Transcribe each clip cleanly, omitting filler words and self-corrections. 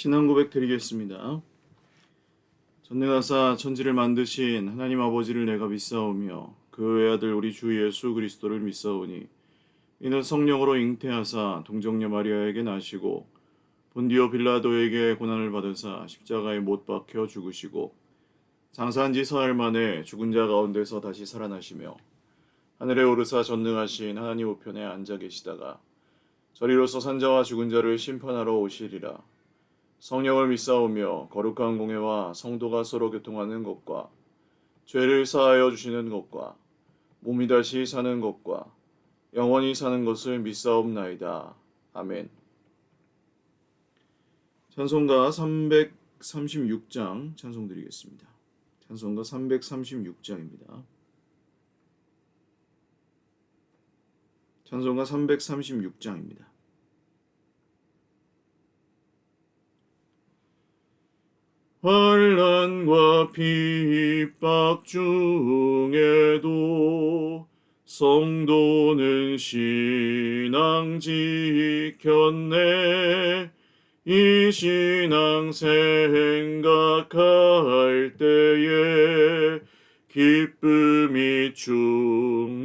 신앙 고백 드리겠습니다. 전능하사 천지를 만드신 하나님 아버지를 내가 믿사오며 그 외아들 우리 주 예수 그리스도를 믿사오니 이는 성령으로 잉태하사 동정녀 마리아에게 나시고 본디오 빌라도에게 고난을 받으사 십자가에 못 박혀 죽으시고 장사한 지 사흘 만에 죽은 자 가운데서 다시 살아나시며 하늘에 오르사 전능하신 하나님 우편에 앉아 계시다가 저리로서 산자와 죽은 자를 심판하러 오시리라. 성령을 믿사오며 거룩한 공회와 성도가 서로 교통하는 것과 죄를 사하여 주시는 것과 몸이 다시 사는 것과 영원히 사는 것을 믿사옵나이다. 아멘. 찬송가 336장 찬송 드리겠습니다. 찬송가 336장입니다. 찬송가 336장입니다. 환난과 핍박 중에도 성도는 신앙 지켰네. 이 신앙 생각할 때에 기쁨이 충만하도다.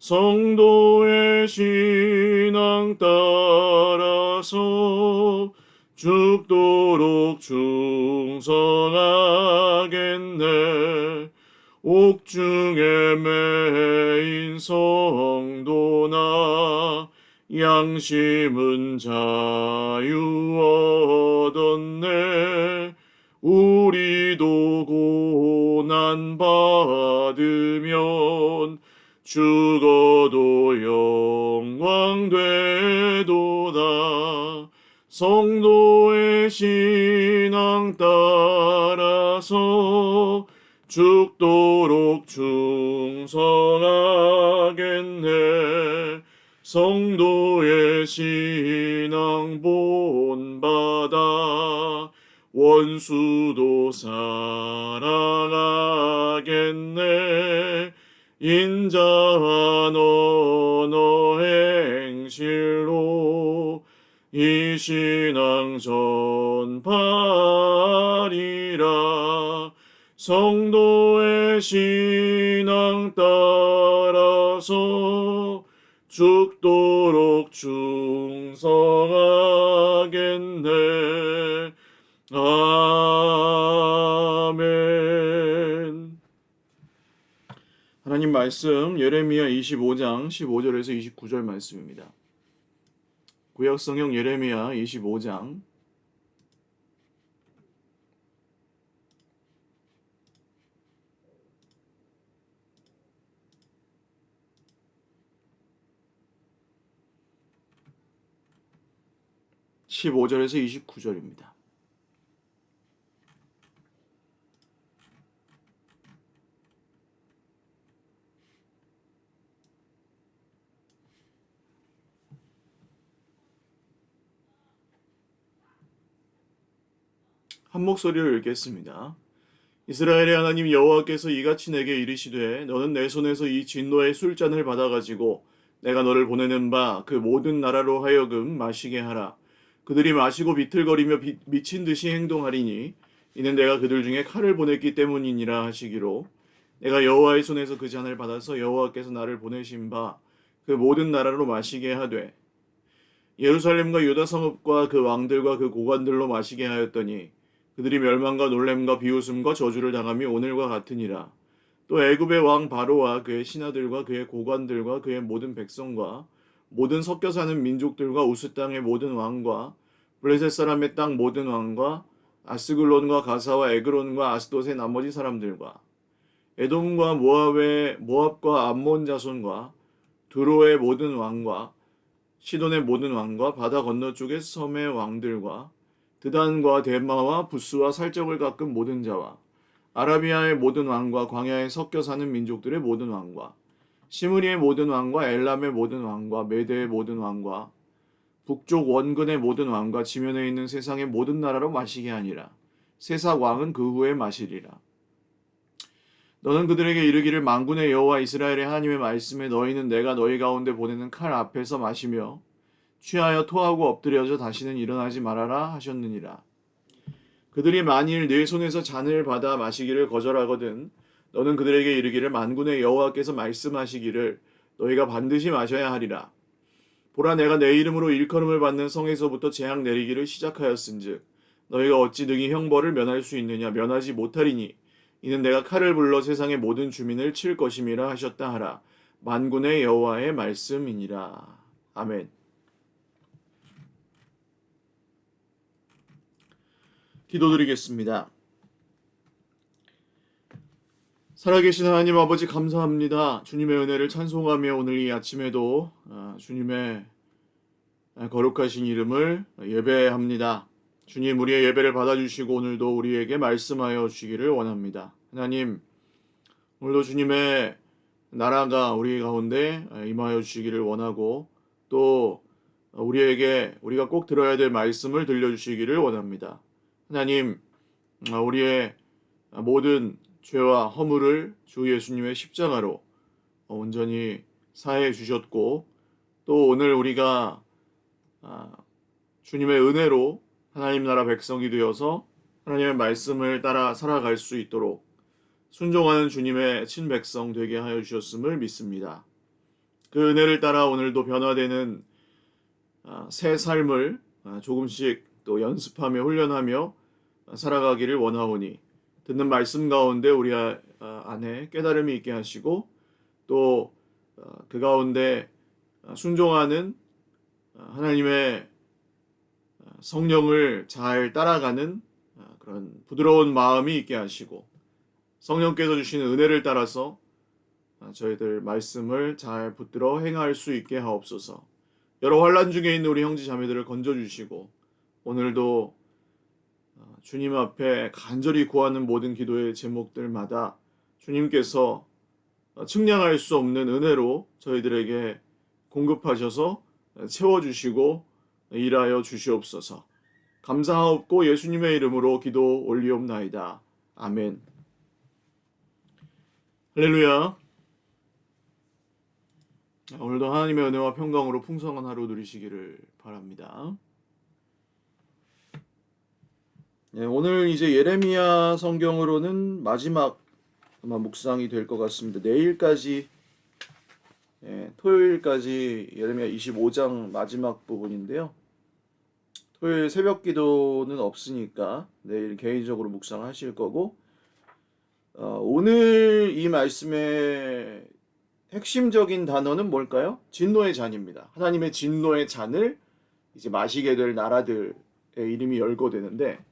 성도의 신앙 따라서 죽도록 충성하겠네. 옥중에 매인 성도나 양심은 자유 얻었네. 우리도 고난 받으면 죽어도 영광 되도다. 성도의 신앙 따라서 죽도록 충성하겠네. 성도의 신앙 본받아 원수도 사랑하겠네. 인자한 언어 행실로 이 신앙 전파리라. 성도의 신앙 따라서 죽도록 충성하겠네. 아멘. 하나님 말씀 예레미야 25장 15절에서 29절 말씀입니다. 구약성경 예레미야 25장 15절에서 29절입니다. 한 목소리로 읽겠습니다. 이스라엘의 하나님 여호와께서 이같이 내게 이르시되 너는 내 손에서 이 진노의 술잔을 받아가지고 내가 너를 보내는 바 그 모든 나라로 하여금 마시게 하라. 그들이 마시고 비틀거리며 미친 듯이 행동하리니 이는 내가 그들 중에 칼을 보냈기 때문이니라 하시기로 내가 여호와의 손에서 그 잔을 받아서 여호와께서 나를 보내신 바 그 모든 나라로 마시게 하되 예루살렘과 유다 성읍과 그 왕들과 그 고관들로 마시게 하였더니 그들이 멸망과 놀램과 비웃음과 저주를 당함이 오늘과 같으니라. 또 애굽의 왕 바로와 그의 신하들과 그의 고관들과 그의 모든 백성과 모든 섞여 사는 민족들과 우스 땅의 모든 왕과 블레셋 사람의 땅 모든 왕과 아스글론과 가사와 에그론과 아스돗의 나머지 사람들과 에돔과 모압과 암몬 자손과 두로의 모든 왕과 시돈의 모든 왕과 바다 건너쪽의 섬의 왕들과 드단과 데마와 부스와 살적을 깎은 모든 자와 아라비아의 모든 왕과 광야에 섞여 사는 민족들의 모든 왕과 시므리의 모든 왕과 엘람의 모든 왕과 메대의 모든 왕과 북쪽 원근의 모든 왕과 지면에 있는 세상의 모든 나라로 마시게 하니라. 세상 왕은 그 후에 마시리라. 너는 그들에게 이르기를 만군의 여호와 이스라엘의 하나님의 말씀에 너희는 내가 너희 가운데 보내는 칼 앞에서 마시며 취하여 토하고 엎드려져 다시는 일어나지 말아라 하셨느니라. 그들이 만일 네 손에서 잔을 받아 마시기를 거절하거든 너는 그들에게 이르기를 만군의 여호와께서 말씀하시기를 너희가 반드시 마셔야 하리라. 보라 내가 내 이름으로 일컬음을 받는 성에서부터 재앙 내리기를 시작하였은즉 너희가 어찌 등이 형벌을 면할 수 있느냐 면하지 못하리니 이는 내가 칼을 불러 세상의 모든 주민을 칠 것임이라 하셨다 하라. 만군의 여호와의 말씀이니라. 아멘. 기도드리겠습니다. 살아계신 하나님 아버지 감사합니다. 주님의 은혜를 찬송하며 오늘 이 아침에도 주님의 거룩하신 이름을 예배합니다. 주님 우리의 예배를 받아주시고 오늘도 우리에게 말씀하여 주시기를 원합니다. 하나님 오늘도 주님의 나라가 우리 가운데 임하여 주시기를 원하고 또 우리에게 우리가 꼭 들어야 될 말씀을 들려주시기를 원합니다. 하나님 우리의 모든 죄와 허물을 주 예수님의 십자가로 온전히 사해 주셨고 또 오늘 우리가 주님의 은혜로 하나님 나라 백성이 되어서 하나님의 말씀을 따라 살아갈 수 있도록 순종하는 주님의 친백성 되게 하여 주셨음을 믿습니다. 그 은혜를 따라 오늘도 변화되는 새 삶을 조금씩 또 연습하며 훈련하며 살아가기를 원하오니 듣는 말씀 가운데 우리 안에 깨달음이 있게 하시고 또 그 가운데 순종하는 하나님의 성령을 잘 따라가는 그런 부드러운 마음이 있게 하시고 성령께서 주시는 은혜를 따라서 저희들 말씀을 잘 붙들어 행할 수 있게 하옵소서. 여러 환난 중에 있는 우리 형제 자매들을 건져주시고 오늘도 주님 앞에 간절히 구하는 모든 기도의 제목들마다 주님께서 측량할 수 없는 은혜로 저희들에게 공급하셔서 채워주시고 일하여 주시옵소서. 감사하옵고 예수님의 이름으로 기도 올리옵나이다. 아멘. 할렐루야. 오늘도 하나님의 은혜와 평강으로 풍성한 하루 누리시기를 바랍니다. 오늘 이제 예레미야 성경으로는 마지막 아마 묵상이 될 것 같습니다. 내일까지 토요일까지 예레미야 25장 마지막 부분인데요. 토요일 새벽 기도는 없으니까 내일 개인적으로 묵상하실 거고 오늘 이 말씀의 핵심적인 단어는 뭘까요? 진노의 잔입니다. 하나님의 진노의 잔을 이제 마시게 될 나라들의 이름이 열거되는데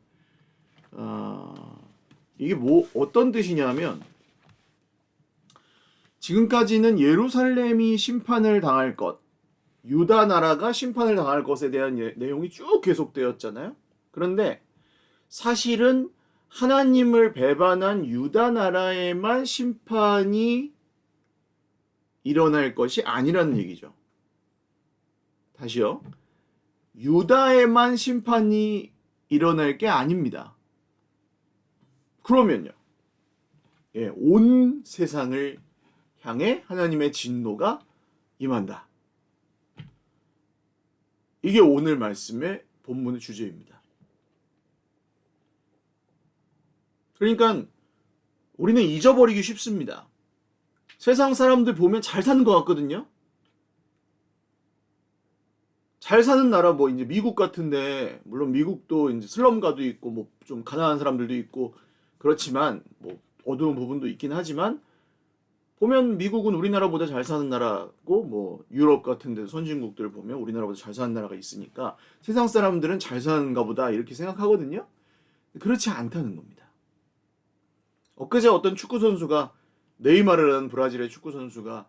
이게 어떤 뜻이냐면 지금까지는 예루살렘이 심판을 당할 것, 유다 나라가 심판을 당할 것에 대한 내용이 쭉 계속되었잖아요. 그런데 사실은 하나님을 배반한 유다 나라에만 심판이 일어날 것이 아니라는 얘기죠. 다시요. 유다에만 심판이 일어날 게 아닙니다. 그러면요. 온 세상을 향해 하나님의 진노가 임한다. 이게 오늘 말씀의 본문의 주제입니다. 그러니까 우리는 잊어버리기 쉽습니다. 세상 사람들 보면 잘 사는 것 같거든요. 잘 사는 나라 이제 미국 같은데 물론 미국도 이제 슬럼가도 있고 좀 가난한 사람들도 있고 그렇지만 어두운 부분도 있긴 하지만 보면 미국은 우리나라보다 잘 사는 나라고 유럽 같은 데 선진국들 보면 우리나라보다 잘 사는 나라가 있으니까 세상 사람들은 잘 사는가 보다 이렇게 생각하거든요. 그렇지 않다는 겁니다. 엊그제 어떤 축구 선수가 네이마르라는 브라질의 축구 선수가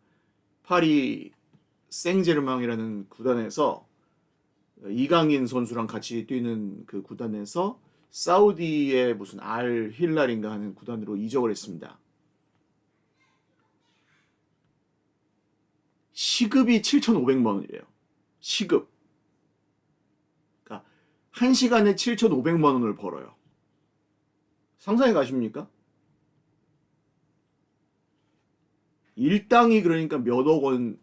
파리 생제르맹이라는 구단에서 이강인 선수랑 같이 뛰는 그 구단에서 사우디의 무슨 알 힐랄인가 하는 구단으로 이적을 했습니다. 시급이 7,500만 원이래요. 시급. 그러니까 1시간에 7,500만 원을 벌어요. 상상해 가십니까? 일당이 그러니까 몇억 원,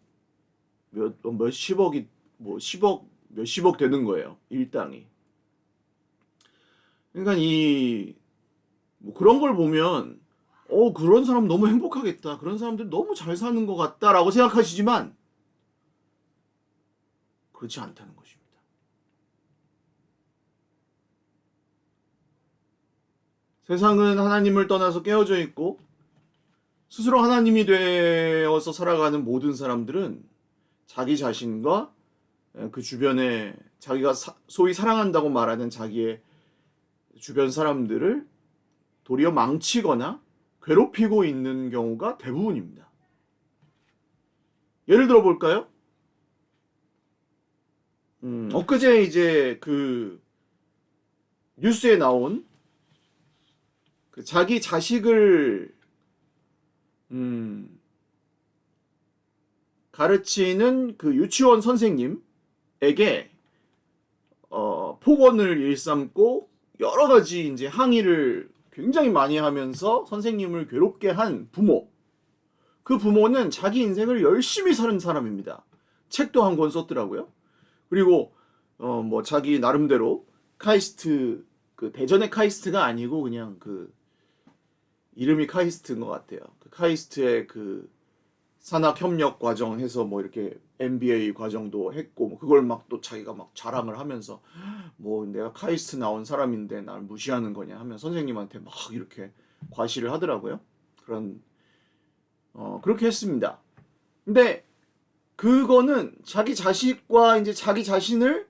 몇십억이 10억 몇십억 되는 거예요. 일당이. 그러니까 뭐 그런 걸 보면 그런 사람 너무 행복하겠다. 그런 사람들 너무 잘 사는 것 같다라고 생각하시지만 그렇지 않다는 것입니다. 세상은 하나님을 떠나서 깨어져 있고 스스로 하나님이 되어서 살아가는 모든 사람들은 자기 자신과 그 주변에 자기가 소위 사랑한다고 말하는 자기의 주변 사람들을 도리어 망치거나 괴롭히고 있는 경우가 대부분입니다. 예를 들어 볼까요? 엊그제 이제 그 뉴스에 나온 그 자기 자식을 가르치는 그 유치원 선생님에게 폭언을 일삼고 여러 가지 이제 항의를 굉장히 많이 하면서 선생님을 괴롭게 한 부모. 그 부모는 자기 인생을 열심히 사는 사람입니다. 책도 한 권 썼더라고요. 그리고 뭐 자기 나름대로 카이스트, 그 대전의 카이스트가 아니고 그냥 그 이름이 카이스트인 것 같아요. 그 카이스트의 그 산학협력 과정 해서 뭐 이렇게 MBA 과정도 했고 뭐 그걸 막 또 자기가 막 자랑을 하면서 뭐 내가 카이스트 나온 사람인데 날 무시하는 거냐 하면 선생님한테 막 이렇게 과시를 하더라고요. 그렇게 했습니다. 근데 그거는 자기 자식과 이제 자기 자신을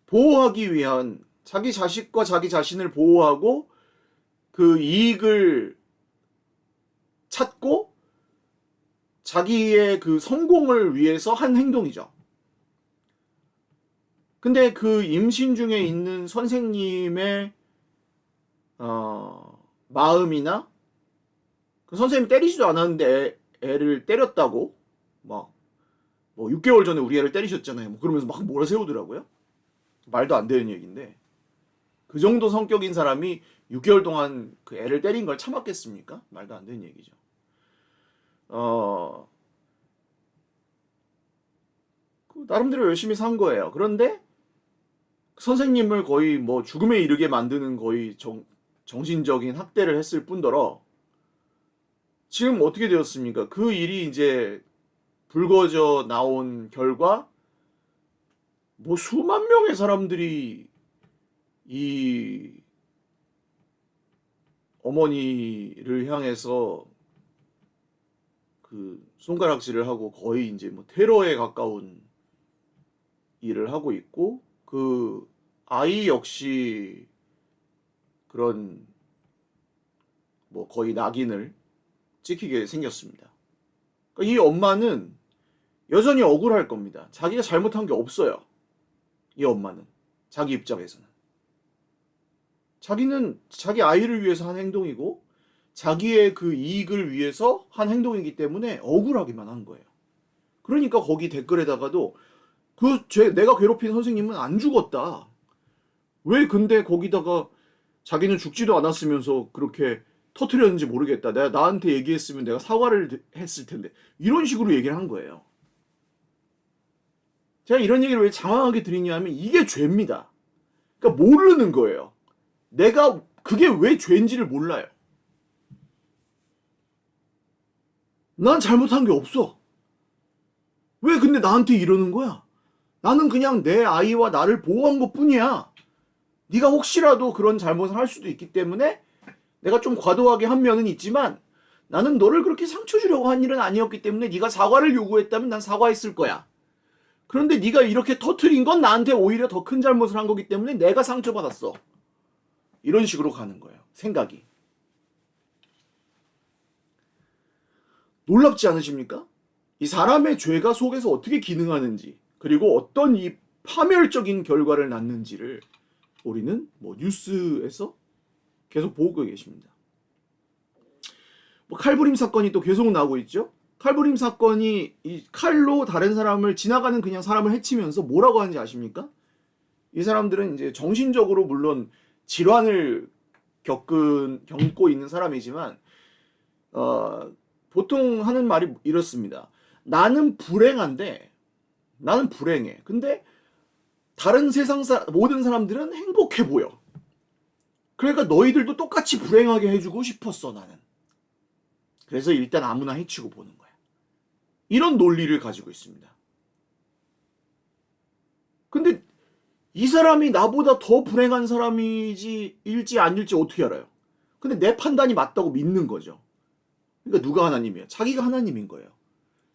보호하기 위한, 자기 자식과 자기 자신을 보호하고 그 이익을 찾고 자기의 그 성공을 위해서 한 행동이죠. 근데 그 임신 중에 있는 선생님의 마음이나 그 선생님이 때리지도 않았는데 애를 때렸다고 막 뭐 6개월 전에 우리 애를 때리셨잖아요. 뭐 그러면서 막 몰아세우더라고요. 말도 안 되는 얘기인데 그 정도 성격인 사람이 6개월 동안 그 애를 때린 걸 참았겠습니까? 말도 안 되는 얘기죠. 나름대로 열심히 산 거예요. 그런데 선생님을 거의 뭐 죽음에 이르게 만드는 거의 정신적인 학대를 했을 뿐더러 지금 어떻게 되었습니까? 그 일이 이제 불거져 나온 결과 뭐 수만 명의 사람들이 이 어머니를 향해서 그 손가락질을 하고 거의 이제 뭐 테러에 가까운 일을 하고 있고 그 아이 역시 그런 뭐 거의 낙인을 찍히게 생겼습니다. 그러니까 이 엄마는 여전히 억울할 겁니다. 자기가 잘못한 게 없어요. 이 엄마는 자기 입장에서는 자기는 자기 아이를 위해서 한 행동이고 자기의 그 이익을 위해서 한 행동이기 때문에 억울하기만 한 거예요. 그러니까 거기 댓글에다가도 내가 괴롭힌 선생님은 안 죽었다. 왜 근데 거기다가 자기는 죽지도 않았으면서 그렇게 터뜨렸는지 모르겠다. 내가 나한테 얘기했으면 내가 사과를 했을 텐데. 이런 식으로 얘기를 한 거예요. 제가 이런 얘기를 왜 장황하게 드리냐면 이게 죄입니다. 그러니까 모르는 거예요. 내가 그게 왜 죄인지를 몰라요. 난 잘못한 게 없어. 왜 근데 나한테 이러는 거야? 나는 그냥 내 아이와 나를 보호한 것 뿐이야. 네가 혹시라도 그런 잘못을 할 수도 있기 때문에 내가 좀 과도하게 한 면은 있지만 나는 너를 그렇게 상처 주려고 한 일은 아니었기 때문에 네가 사과를 요구했다면 난 사과했을 거야. 그런데 네가 이렇게 터트린 건 나한테 오히려 더 큰 잘못을 한 거기 때문에 내가 상처받았어. 이런 식으로 가는 거예요. 생각이. 놀랍지 않으십니까? 이 사람의 죄가 속에서 어떻게 기능하는지 그리고 어떤 이 파멸적인 결과를 낳는지를 우리는 뭐 뉴스에서 계속 보고 계십니다. 뭐 칼부림 사건이 또 계속 나오고 있죠. 칼부림 사건이 이 칼로 다른 사람을 지나가는 그냥 사람을 해치면서 뭐라고 하는지 아십니까? 이 사람들은 이제 정신적으로 물론 질환을 겪고 있는 사람이지만 보통 하는 말이 이렇습니다. 나는 불행한데 나는 불행해. 근데 다른 모든 사람들은 행복해 보여. 그러니까 너희들도 똑같이 불행하게 해주고 싶었어, 나는. 그래서 일단 아무나 해치고 보는 거야. 이런 논리를 가지고 있습니다. 근데 이 사람이 나보다 더 불행한 사람일지 아닐지 어떻게 알아요? 근데 내 판단이 맞다고 믿는 거죠. 그러니까 누가 하나님이야? 자기가 하나님인 거예요.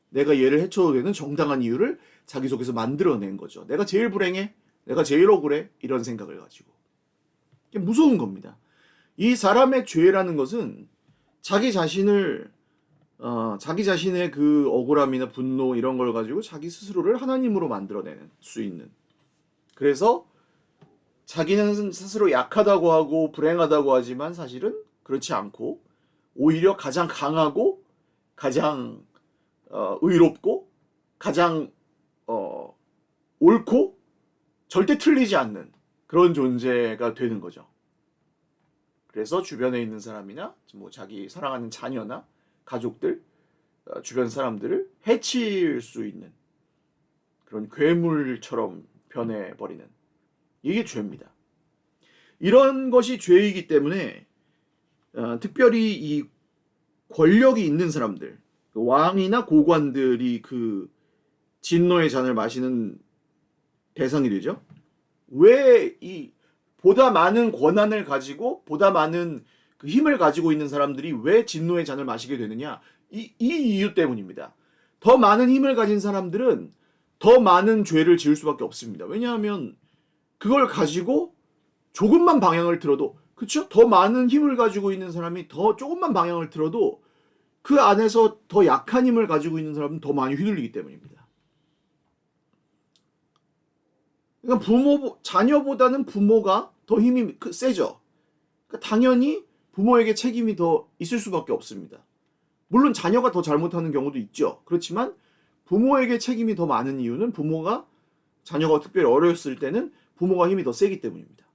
내가 얘를 해쳐도 되는 정당한 이유를 자기 속에서 만들어낸 거죠. 내가 제일 불행해? 내가 제일 억울해? 이런 생각을 가지고. 이게 무서운 겁니다. 이 사람의 죄라는 것은 자기 자신의 그 억울함이나 분노 이런 걸 가지고 자기 스스로를 하나님으로 만들어낼 수 있는. 그래서 자기는 스스로 약하다고 하고 불행하다고 하지만 사실은 그렇지 않고 오히려 가장 강하고 가장 의롭고 가장 옳고 절대 틀리지 않는 그런 존재가 되는 거죠. 그래서 주변에 있는 사람이나 뭐 자기 사랑하는 자녀나 가족들, 주변 사람들을 해칠 수 있는 그런 괴물처럼 변해버리는 이게 죄입니다. 이런 것이 죄이기 때문에 특별히 이 권력이 있는 사람들, 왕이나 고관들이 그 진노의 잔을 마시는 대상이 되죠. 왜 이 보다 많은 권한을 가지고 보다 많은 그 힘을 가지고 있는 사람들이 왜 진노의 잔을 마시게 되느냐? 이 이유 때문입니다. 더 많은 힘을 가진 사람들은 더 많은 죄를 지을 수밖에 없습니다. 왜냐하면 그걸 가지고 조금만 방향을 틀어도, 그렇죠? 더 많은 힘을 가지고 있는 사람이 더 조금만 방향을 틀어도 그 안에서 더 약한 힘을 가지고 있는 사람은 더 많이 휘둘리기 때문입니다. 그러니까 자녀보다는 부모가 더 힘이 세죠. 그러니까 당연히 부모에게 책임이 더 있을 수밖에 없습니다. 물론 자녀가 더 잘못하는 경우도 있죠. 그렇지만 부모에게 책임이 더 많은 이유는 자녀가 특별히 어렸을 때는 부모가 힘이 더 세기 때문입니다.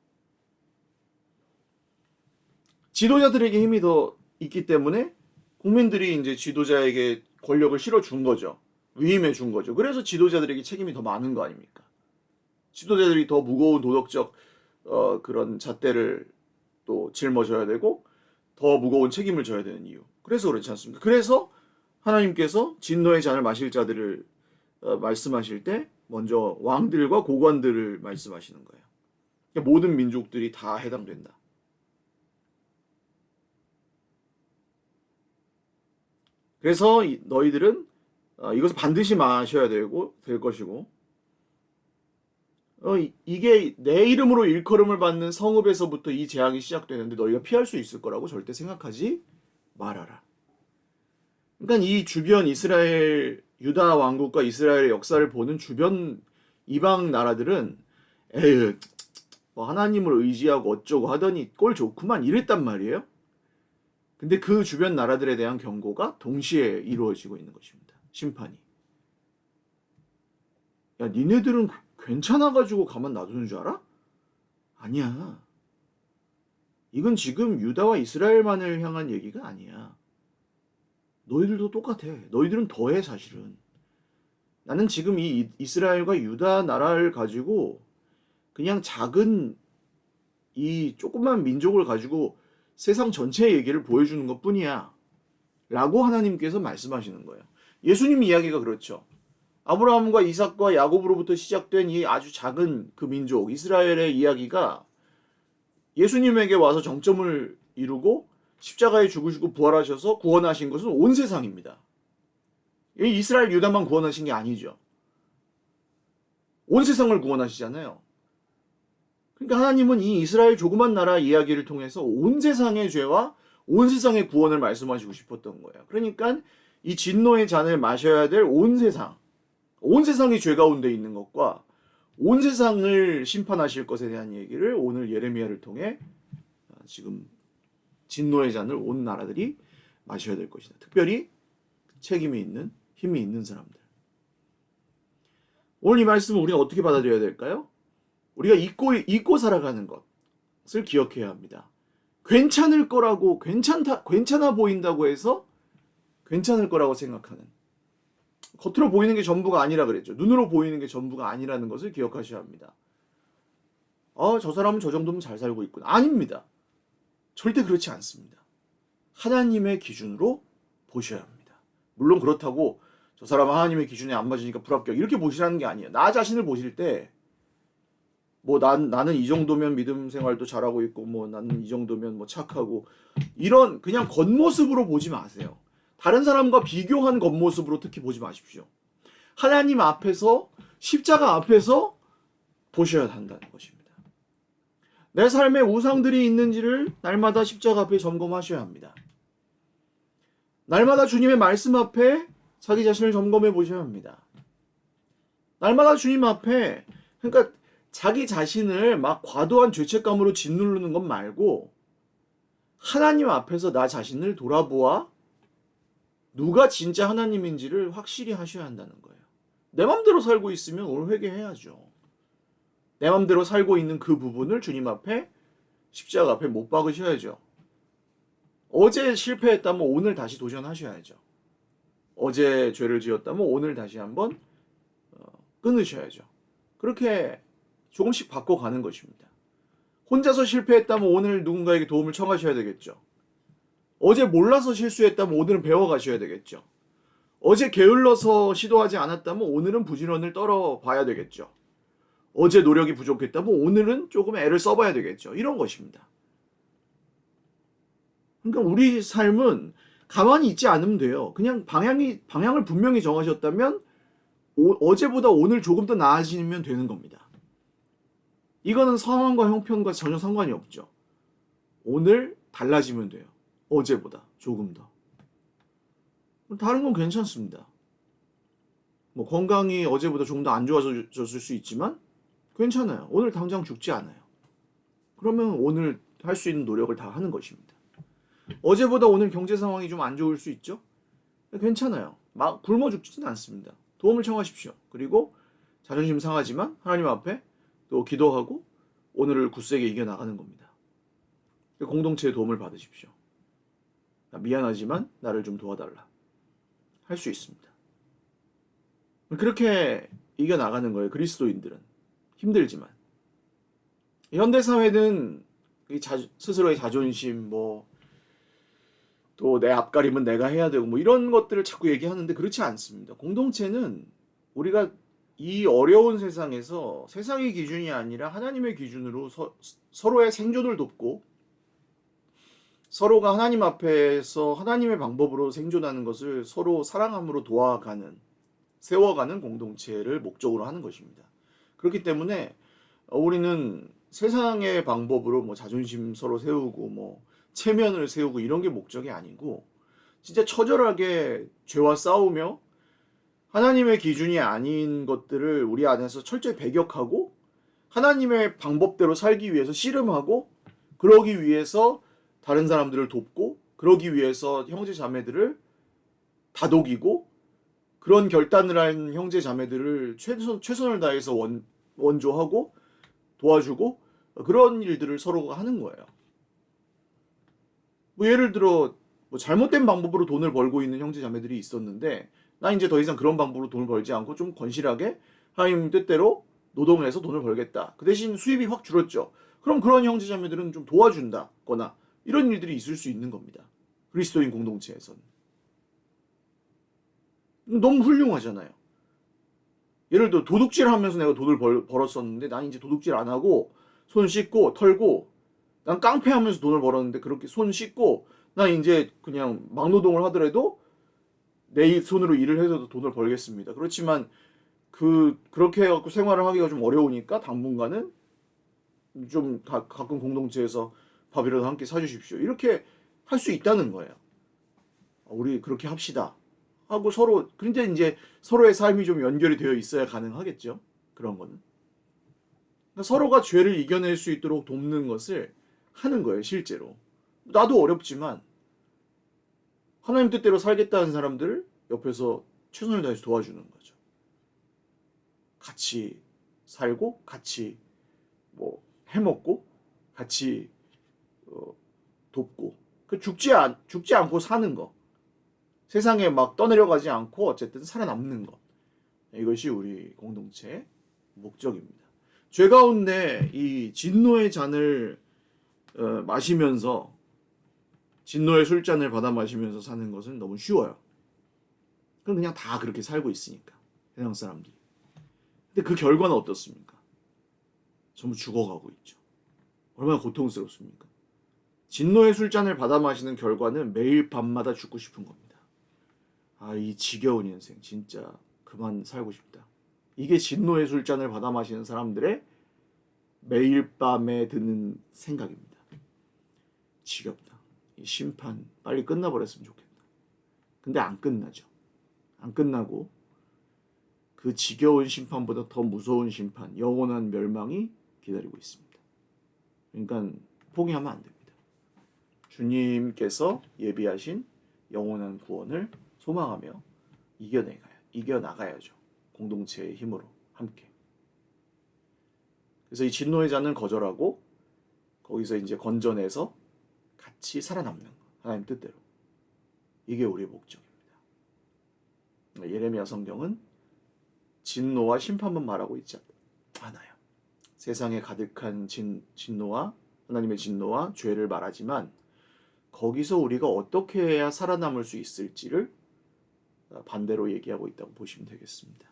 지도자들에게 힘이 더 있기 때문에 국민들이 이제 지도자에게 권력을 실어준 거죠. 위임해 준 거죠. 그래서 지도자들에게 책임이 더 많은 거 아닙니까? 지도자들이 더 무거운 도덕적 그런 잣대를 또 짊어져야 되고 더 무거운 책임을 져야 되는 이유. 그래서 그렇지 않습니까? 그래서 하나님께서 진노의 잔을 마실 자들을 말씀하실 때 먼저 왕들과 고관들을 말씀하시는 거예요. 그러니까 모든 민족들이 다 해당된다. 그래서 너희들은 이것을 반드시 마셔야 될 것이고 이게 내 이름으로 일컬음을 받는 성읍에서부터 이 재앙이 시작되는데 너희가 피할 수 있을 거라고 절대 생각하지 말아라. 그러니까 이 주변 이스라엘 유다 왕국과 이스라엘의 역사를 보는 주변 이방 나라들은 에휴 뭐 하나님을 의지하고 어쩌고 하더니 꼴 좋구만 이랬단 말이에요. 근데 그 주변 나라들에 대한 경고가 동시에 이루어지고 있는 것입니다. 심판이. 야, 니네들은 괜찮아가지고 가만 놔두는 줄 알아? 아니야. 이건 지금 유다와 이스라엘만을 향한 얘기가 아니야. 너희들도 똑같아. 너희들은 더해 사실은. 나는 지금 이 이스라엘과 유다 나라를 가지고 그냥 작은 이 조그만 민족을 가지고 세상 전체의 얘기를 보여주는 것 뿐이야. 라고 하나님께서 말씀하시는 거예요. 예수님 이야기가 그렇죠. 아브라함과 이삭과 야곱으로부터 시작된 이 아주 작은 그 민족 이스라엘의 이야기가 예수님에게 와서 정점을 이루고 십자가에 죽으시고 부활하셔서 구원하신 것은 온 세상입니다. 이스라엘 유다만 구원하신 게 아니죠. 온 세상을 구원하시잖아요. 그러니까 하나님은 이 이스라엘 조그만 나라 이야기를 통해서 온 세상의 죄와 온 세상의 구원을 말씀하시고 싶었던 거예요. 그러니까 이 진노의 잔을 마셔야 될 온 세상이 죄 가운데 있는 것과 온 세상을 심판하실 것에 대한 얘기를 오늘 예레미야를 통해 지금 진노의 잔을 온 나라들이 마셔야 될 것이다. 특별히 책임이 있는, 힘이 있는 사람들. 오늘 이 말씀을 우리가 어떻게 받아들여야 될까요? 우리가 잊고 살아가는 것을 기억해야 합니다. 괜찮을 거라고, 괜찮아 보인다고 해서 괜찮을 거라고 생각하는. 겉으로 보이는 게 전부가 아니라 그랬죠. 눈으로 보이는 게 전부가 아니라는 것을 기억하셔야 합니다. 저 사람은 저 정도면 잘 살고 있구나. 아닙니다. 절대 그렇지 않습니다. 하나님의 기준으로 보셔야 합니다. 물론 그렇다고 저 사람은 하나님의 기준에 안 맞으니까 불합격 이렇게 보시라는 게 아니에요. 나 자신을 보실 때 뭐 나는 이 정도면 믿음 생활도 잘하고 있고 뭐 나는 이 정도면 뭐 착하고 이런 그냥 겉모습으로 보지 마세요. 다른 사람과 비교한 겉모습으로 특히 보지 마십시오. 하나님 앞에서 십자가 앞에서 보셔야 한다는 것입니다. 내 삶에 우상들이 있는지를 날마다 십자가 앞에 점검하셔야 합니다. 날마다 주님의 말씀 앞에 자기 자신을 점검해 보셔야 합니다. 날마다 주님 앞에 그러니까 자기 자신을 막 과도한 죄책감으로 짓누르는 것 말고 하나님 앞에서 나 자신을 돌아보아 누가 진짜 하나님인지를 확실히 하셔야 한다는 거예요. 내 맘대로 살고 있으면 오늘 회개해야죠. 내 맘대로 살고 있는 그 부분을 주님 앞에 십자가 앞에 못 박으셔야죠. 어제 실패했다면 오늘 다시 도전하셔야죠. 어제 죄를 지었다면 오늘 다시 한번 끊으셔야죠. 그렇게 조금씩 바꿔가는 것입니다. 혼자서 실패했다면 오늘 누군가에게 도움을 청하셔야 되겠죠. 어제 몰라서 실수했다면 오늘은 배워가셔야 되겠죠. 어제 게을러서 시도하지 않았다면 오늘은 부지런을 떨어봐야 되겠죠. 어제 노력이 부족했다면 오늘은 조금 애를 써봐야 되겠죠. 이런 것입니다. 그러니까 우리 삶은 가만히 있지 않으면 돼요. 그냥 방향을 분명히 정하셨다면 어제보다 오늘 조금 더 나아지면 되는 겁니다. 이거는 상황과 형편과 전혀 상관이 없죠. 오늘 달라지면 돼요. 어제보다 조금 더. 다른 건 괜찮습니다. 뭐 건강이 어제보다 조금 더 안 좋아졌을 수 있지만 괜찮아요. 오늘 당장 죽지 않아요. 그러면 오늘 할 수 있는 노력을 다 하는 것입니다. 어제보다 오늘 경제 상황이 좀 안 좋을 수 있죠? 괜찮아요. 막 굶어 죽지는 않습니다. 도움을 청하십시오. 그리고 자존심 상하지만 하나님 앞에 또 기도하고 오늘을 굳세게 이겨나가는 겁니다. 공동체의 도움을 받으십시오. 미안하지만 나를 좀 도와달라. 할 수 있습니다. 그렇게 이겨나가는 거예요. 그리스도인들은. 힘들지만. 현대사회는 스스로의 자존심, 또 내 앞가림은 내가 해야 되고 이런 것들을 자꾸 얘기하는데 그렇지 않습니다. 공동체는 우리가 이 어려운 세상에서 세상의 기준이 아니라 하나님의 기준으로 서로의 생존을 돕고 서로가 하나님 앞에서 하나님의 방법으로 생존하는 것을 서로 사랑함으로 세워가는 공동체를 목적으로 하는 것입니다. 그렇기 때문에 우리는 세상의 방법으로 자존심 서로 세우고 체면을 세우고 이런 게 목적이 아니고 진짜 처절하게 죄와 싸우며 하나님의 기준이 아닌 것들을 우리 안에서 철저히 배격하고 하나님의 방법대로 살기 위해서 씨름하고 그러기 위해서 다른 사람들을 돕고 그러기 위해서 형제 자매들을 다독이고 그런 결단을 한 형제 자매들을 최선을 다해서 원조하고 도와주고 그런 일들을 서로가 하는 거예요. 예를 들어 잘못된 방법으로 돈을 벌고 있는 형제 자매들이 있었는데 나 이제 더 이상 그런 방법으로 돈을 벌지 않고 좀 건실하게 하나님 뜻대로 노동을 해서 돈을 벌겠다. 그 대신 수입이 확 줄었죠. 그럼 그런 형제 자매들은 좀 도와준다거나 이런 일들이 있을 수 있는 겁니다. 그리스도인 공동체에서는. 너무 훌륭하잖아요. 예를 들어 도둑질하면서 내가 돈을 벌었었는데 난 이제 도둑질 안 하고 손 씻고 털고 난 깡패하면서 돈을 벌었는데 그렇게 손 씻고 난 이제 그냥 막노동을 하더라도 내 손으로 일을 해서도 돈을 벌겠습니다. 그렇지만 그렇게 해갖고 생활을 하기가 좀 어려우니까 당분간은 좀 가끔 공동체에서 밥이라도 함께 사주십시오. 이렇게 할 수 있다는 거예요. 우리 그렇게 합시다. 하고 근데 이제 서로의 삶이 좀 연결이 되어 있어야 가능하겠죠. 그런 거는. 그러니까 서로가 죄를 이겨낼 수 있도록 돕는 것을 하는 거예요, 실제로. 나도 어렵지만 하나님 뜻대로 살겠다는 사람들 옆에서 최선을 다해서 도와주는 거죠. 같이 살고 같이 해먹고 같이 돕고 죽지 않고 사는 거. 세상에 막 떠내려가지 않고 어쨌든 살아남는 것. 이것이 우리 공동체의 목적입니다. 죄 가운데 이 진노의 잔을 마시면서 진노의 술잔을 받아 마시면서 사는 것은 너무 쉬워요. 그럼 그냥 다 그렇게 살고 있으니까 세상 사람들이. 근데 그 결과는 어떻습니까? 전부 죽어가고 있죠. 얼마나 고통스럽습니까? 진노의 술잔을 받아 마시는 결과는 매일 밤마다 죽고 싶은 겁니다. 아, 이 지겨운 인생 진짜 그만 살고 싶다. 이게 진노의 술잔을 받아 마시는 사람들의 매일 밤에 드는 생각입니다. 지겹다. 이 심판 빨리 끝나버렸으면 좋겠다. 근데 안 끝나죠. 안 끝나고 그 지겨운 심판보다 더 무서운 심판, 영원한 멸망이 기다리고 있습니다. 그러니까 포기하면 안 됩니다. 주님께서 예비하신 영원한 구원을 소망하며 이겨나가야죠. 공동체의 힘으로 함께. 그래서 이 진노의 잔을 거절하고 거기서 이제 건져내서 같이 살아남는 것. 하나님 뜻대로. 이게 우리의 목적입니다. 예레미야 성경은 진노와 심판만 말하고 있지 않아요. 세상에 가득한 진노와 하나님의 진노와 죄를 말하지만 거기서 우리가 어떻게 해야 살아남을 수 있을지를 반대로 얘기하고 있다고 보시면 되겠습니다.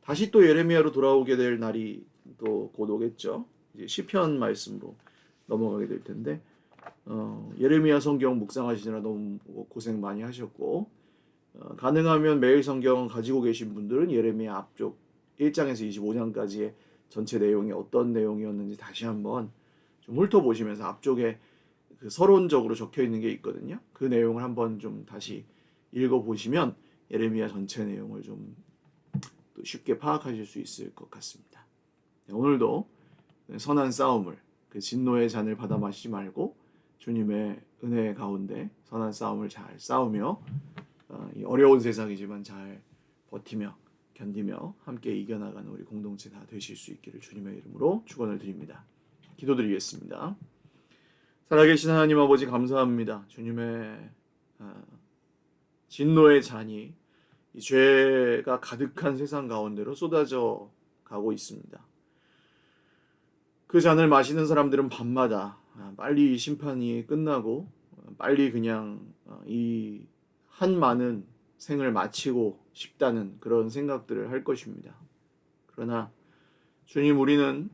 다시 또 예레미야로 돌아오게 될 날이 또 곧 오겠죠. 이제 시편 말씀으로 넘어가게 될 텐데 예레미야 성경 묵상하시느라 너무 고생 많이 하셨고 가능하면 매일 성경 가지고 계신 분들은 예레미야 앞쪽 1장에서 25장까지의 전체 내용이 어떤 내용이었는지 다시 한번 좀 훑어보시면서 앞쪽에 그 서론적으로 적혀 있는 게 있거든요. 그 내용을 한번 좀 다시 읽어보시면 예레미야 전체 내용을 좀 또 쉽게 파악하실 수 있을 것 같습니다. 오늘도 선한 싸움을 그 진노의 잔을 받아 마시지 말고 주님의 은혜 가운데 선한 싸움을 잘 싸우며 이 어려운 세상이지만 잘 버티며 견디며 함께 이겨나가는 우리 공동체 다 되실 수 있기를 주님의 이름으로 축원을 드립니다. 기도드리겠습니다. 살아계신 하나님 아버지 감사합니다. 주님의 진노의 잔이 이 죄가 가득한 세상 가운데로 쏟아져 가고 있습니다. 그 잔을 마시는 사람들은 밤마다 빨리 이 심판이 끝나고 빨리 그냥 이 한 많은 생을 마치고 싶다는 그런 생각들을 할 것입니다. 그러나 주님 우리는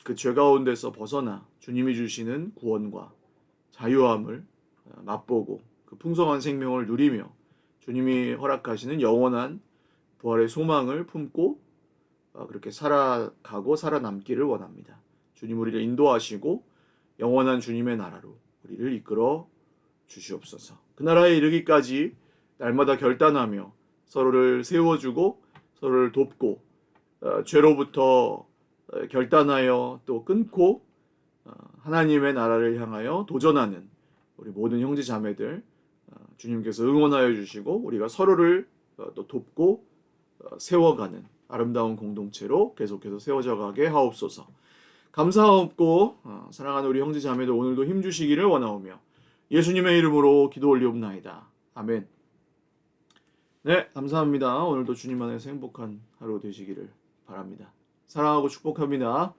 그 죄 가운데서 벗어나 주님이 주시는 구원과 자유함을 맛보고 그 풍성한 생명을 누리며 주님이 허락하시는 영원한 부활의 소망을 품고 그렇게 살아가고 살아남기를 원합니다. 주님 우리를 인도하시고 영원한 주님의 나라로 우리를 이끌어 주시옵소서. 그 나라에 이르기까지 날마다 결단하며 서로를 세워주고 서로를 돕고 죄로부터 결단하여 또 끊고 하나님의 나라를 향하여 도전하는 우리 모든 형제 자매들 주님께서 응원하여 주시고 우리가 서로를 또 돕고 세워가는 아름다운 공동체로 계속해서 세워져 가게 하옵소서. 감사하옵고 사랑하는 우리 형제 자매들 오늘도 힘주시기를 원하오며 예수님의 이름으로 기도 올리옵나이다. 아멘. 네, 감사합니다. 오늘도 주님 안에서 행복한 하루 되시기를 바랍니다. 사랑하고 축복합니다.